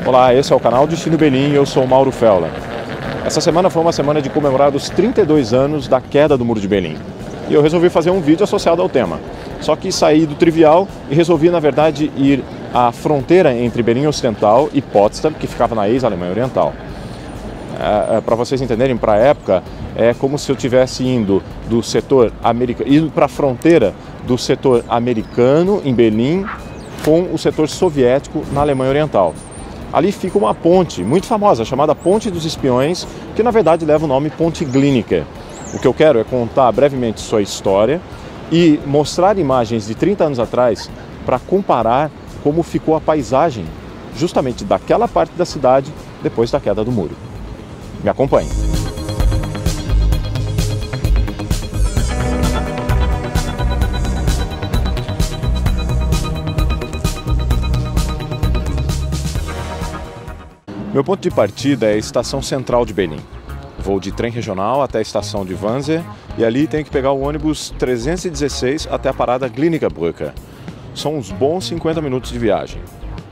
Olá, esse é o canal Destino Berlim e eu sou o Mauro Feller. Essa semana foi uma semana de comemorar os 32 anos da queda do Muro de Berlim. E eu resolvi fazer um vídeo associado ao tema. Só que saí do trivial e resolvi, na verdade, ir à fronteira entre Berlim Ocidental e Potsdam, que ficava na ex-Alemanha Oriental. Para vocês entenderem, para a época, é como se eu estivesse indo do setor americano, indo para a fronteira do setor americano em Berlim com o setor soviético na Alemanha Oriental. Ali fica uma ponte muito famosa, chamada Ponte dos Espiões, que na verdade leva o nome Ponte Glienicke. O que eu quero é contar brevemente sua história e mostrar imagens de 30 anos atrás para comparar como ficou a paisagem justamente daquela parte da cidade depois da queda do muro. Me acompanhe. Meu ponto de partida é a estação central de Berlim. Vou de trem regional até a estação de Wannsee e ali tenho que pegar o ônibus 316 até a parada Glienicke-Brücke. São uns bons 50 minutos de viagem.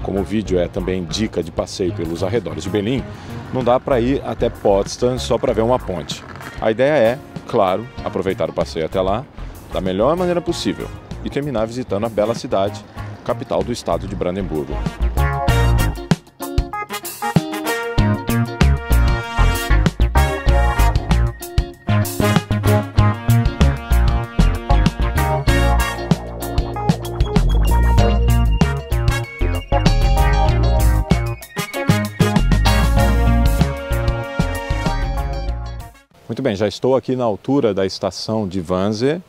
Como o vídeo é também dica de passeio pelos arredores de Berlim, não dá para ir até Potsdam só para ver uma ponte. A ideia é, claro, aproveitar o passeio até lá da melhor maneira possível e terminar visitando a bela cidade, capital do estado de Brandemburgo. Muito bem, já estou aqui na altura da estação de Wannsee,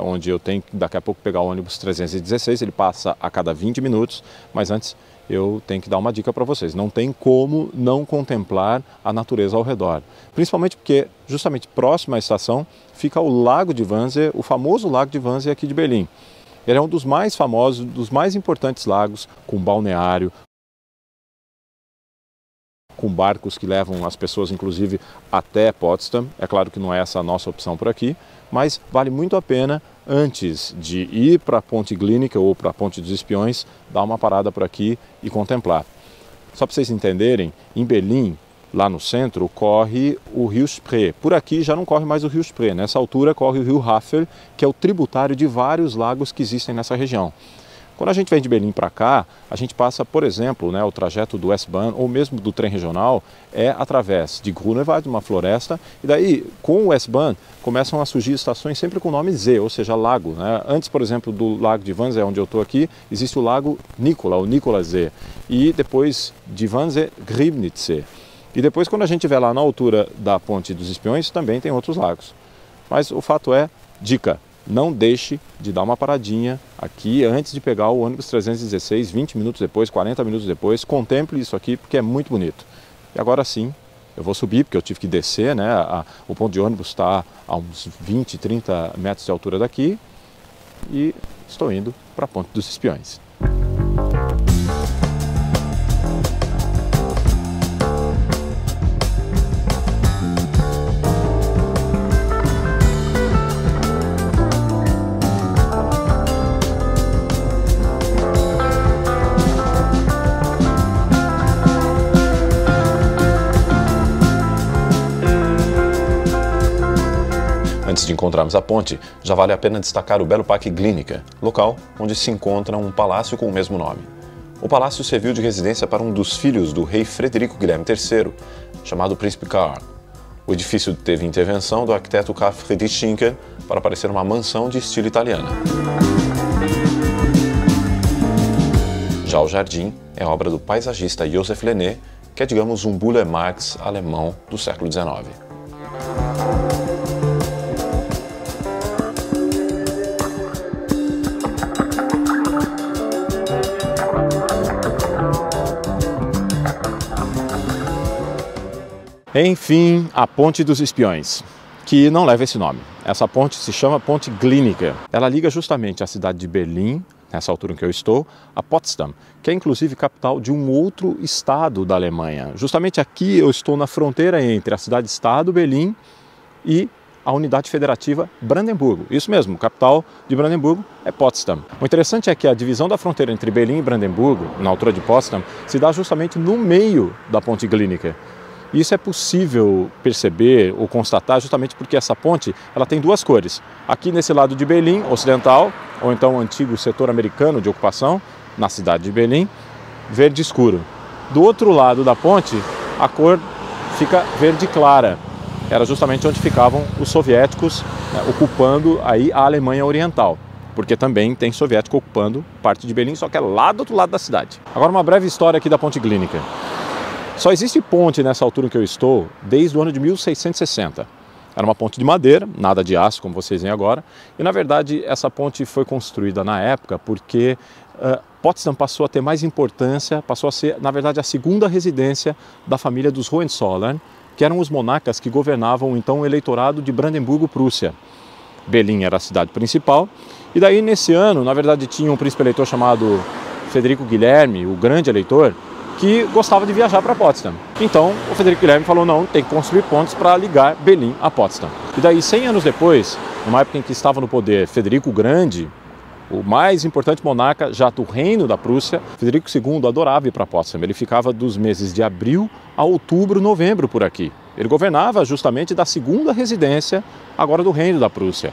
onde eu tenho que daqui a pouco pegar o ônibus 316, ele passa a cada 20 minutos, mas antes eu tenho que dar uma dica para vocês. Não tem como não contemplar a natureza ao redor, principalmente porque justamente próximo à estação fica o Lago de Wannsee, o famoso Lago de Wannsee aqui de Berlim. Ele é um dos mais famosos, dos mais importantes lagos, com balneário, com barcos que levam as pessoas, inclusive, até Potsdam. É claro que não é essa a nossa opção por aqui, mas vale muito a pena, antes de ir para a Ponte Glienicke ou para a Ponte dos Espiões, dar uma parada por aqui e contemplar. Só para vocês entenderem, em Berlim, lá no centro, corre o rio Spree. Por aqui já não corre mais o rio Spree. Nessa altura corre o rio Havel, que é o tributário de vários lagos que existem nessa região. Quando a gente vem de Berlim para cá, a gente passa, por exemplo, o trajeto do S-Bahn ou mesmo do trem regional é através de Grunewald, uma floresta, e daí com o S-Bahn começam a surgir estações sempre com o nome Z, ou seja, lago. Antes, por exemplo, do lago de Wannsee, onde eu estou aqui, existe o lago Nikola, o Nikola Z, e depois de Wannsee, Griebnitz. E depois, quando a gente estiver lá na altura da Ponte dos Espiões, também tem outros lagos. Mas o fato é, dica, não deixe de dar uma paradinha aqui antes de pegar o ônibus 316, 20 minutos depois, 40 minutos depois. Contemple isso aqui porque é muito bonito. E agora sim, eu vou subir porque eu tive que descer, o ponto de ônibus está a uns 20, 30 metros de altura daqui e estou indo para a Ponte dos Espiões. Antes de encontrarmos a ponte, já vale a pena destacar o belo Parque Glienicke, local onde se encontra um palácio com o mesmo nome. O palácio serviu de residência para um dos filhos do rei Frederico Guilherme III, chamado Príncipe Karl. O edifício teve intervenção do arquiteto Carl Friedrich Schinkel para parecer uma mansão de estilo italiano. Já o jardim é obra do paisagista Joseph Lenné, que é, digamos, um Burle Marx alemão do século XIX. Enfim, a Ponte dos Espiões, que não leva esse nome. Essa ponte se chama Ponte Glienicke. Ela liga justamente a cidade de Berlim, nessa altura em que eu estou, a Potsdam, que é inclusive capital de um outro estado da Alemanha. Justamente aqui eu estou na fronteira entre a cidade-estado Berlim e a unidade federativa Brandemburgo. Isso mesmo, capital de Brandemburgo é Potsdam. O interessante é que a divisão da fronteira entre Berlim e Brandemburgo, na altura de Potsdam, se dá justamente no meio da ponte Glienicke. Isso é possível perceber ou constatar justamente porque essa ponte ela tem duas cores. Aqui nesse lado de Berlim, ocidental, ou então o antigo setor americano de ocupação, na cidade de Berlim, verde escuro. Do outro lado da ponte, a cor fica verde clara. Era justamente onde ficavam os soviéticos, né, ocupando aí a Alemanha Oriental, porque também tem soviético ocupando parte de Berlim, só que é lá do outro lado da cidade. Agora uma breve história aqui da ponte Glienicke. Só existe ponte nessa altura em que eu estou desde o ano de 1660. Era uma ponte de madeira, nada de aço, como vocês veem agora, e na verdade essa ponte foi construída na época porque Potsdam passou a ter mais importância, passou a ser, na verdade, a segunda residência da família dos Hohenzollern, que eram os monarcas que governavam então o eleitorado de Brandemburgo-Prússia. Berlim era a cidade principal, e daí nesse ano, na verdade, tinha um príncipe eleitor chamado Frederico Guilherme, o grande eleitor, que gostava de viajar para Potsdam. Então, o Frederico Guilherme falou, não, tem que construir pontes para ligar Berlim a Potsdam. E daí, 100 anos depois, numa época em que estava no poder Frederico o Grande, o mais importante monarca já do reino da Prússia, Frederico II adorava ir para Potsdam. Ele ficava dos meses de abril a outubro, novembro por aqui. Ele governava justamente da segunda residência agora do reino da Prússia.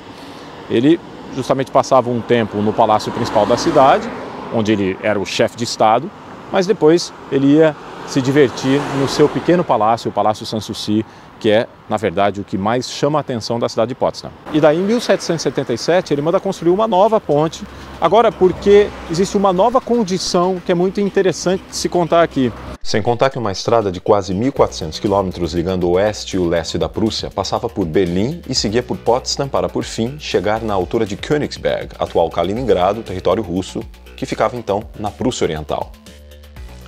Ele justamente passava um tempo no palácio principal da cidade, onde ele era o chefe de Estado, mas depois ele ia se divertir no seu pequeno palácio, o Palácio Sanssouci, que é, na verdade, o que mais chama a atenção da cidade de Potsdam. E daí, em 1777, ele manda construir uma nova ponte, agora porque existe uma nova condição que é muito interessante de se contar aqui. Sem contar que uma estrada de quase 1.400 quilômetros ligando o oeste e o leste da Prússia passava por Berlim e seguia por Potsdam para, por fim, chegar na altura de Königsberg, atual Kaliningrado, território russo, que ficava então na Prússia Oriental.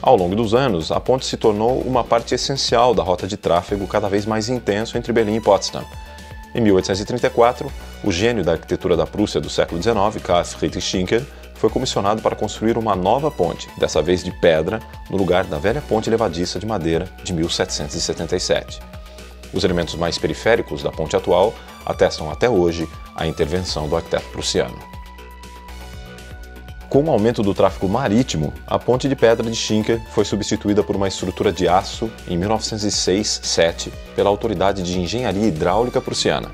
Ao longo dos anos, a ponte se tornou uma parte essencial da rota de tráfego cada vez mais intenso entre Berlim e Potsdam. Em 1834, o gênio da arquitetura da Prússia do século XIX, Carl Friedrich Schinkel, foi comissionado para construir uma nova ponte, dessa vez de pedra, no lugar da velha ponte levadiça de madeira de 1777. Os elementos mais periféricos da ponte atual atestam até hoje a intervenção do arquiteto prussiano. Com o aumento do tráfego marítimo, a ponte de pedra de Schinkel foi substituída por uma estrutura de aço em 1906-07 pela Autoridade de Engenharia Hidráulica Prussiana.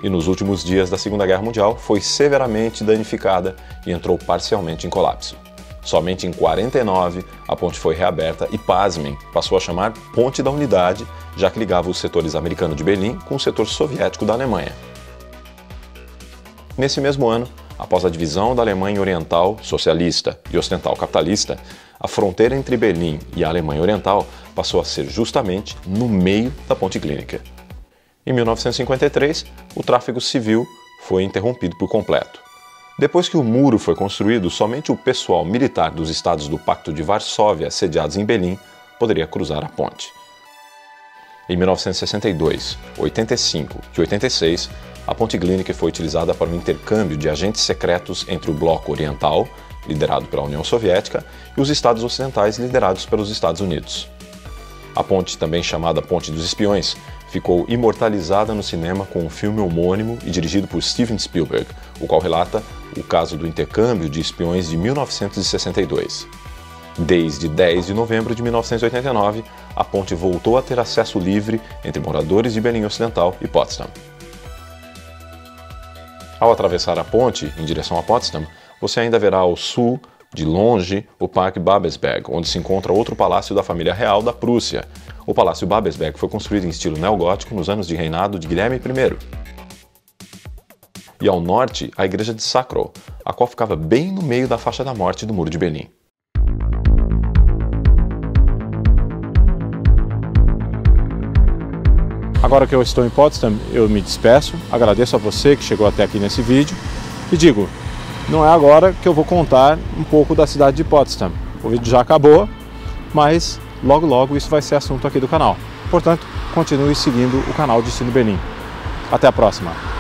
E nos últimos dias da Segunda Guerra Mundial foi severamente danificada e entrou parcialmente em colapso. Somente em 1949 a ponte foi reaberta e, pasmem, passou a chamar Ponte da Unidade, já que ligava os setores americano de Berlim com o setor soviético da Alemanha. Nesse mesmo ano, após a divisão da Alemanha Oriental socialista e ocidental capitalista, a fronteira entre Berlim e a Alemanha Oriental passou a ser justamente no meio da ponte Glienicke. Em 1953, o tráfego civil foi interrompido por completo. Depois que o muro foi construído, somente o pessoal militar dos estados do Pacto de Varsóvia sediados em Berlim poderia cruzar a ponte. Em 1962, 85 e 86, a ponte Glienicke foi utilizada para o intercâmbio de agentes secretos entre o Bloco Oriental, liderado pela União Soviética, e os Estados Ocidentais, liderados pelos Estados Unidos. A ponte, também chamada Ponte dos Espiões, ficou imortalizada no cinema com um filme homônimo e dirigido por Steven Spielberg, o qual relata o caso do intercâmbio de espiões de 1962. Desde 10 de novembro de 1989, a ponte voltou a ter acesso livre entre moradores de Berlim Ocidental e Potsdam. Ao atravessar a ponte em direção a Potsdam, você ainda verá ao sul, de longe, o Parque Babelsberg, onde se encontra outro palácio da família real da Prússia. O Palácio Babelsberg foi construído em estilo neogótico nos anos de reinado de Guilherme I. E ao norte, a igreja de Sacrow, a qual ficava bem no meio da faixa da morte do Muro de Berlim. Agora que eu estou em Potsdam, eu me despeço, agradeço a você que chegou até aqui nesse vídeo e digo, não é agora que eu vou contar um pouco da cidade de Potsdam. O vídeo já acabou, mas logo logo isso vai ser assunto aqui do canal. Portanto, continue seguindo o canal Destino Berlim. Até a próxima!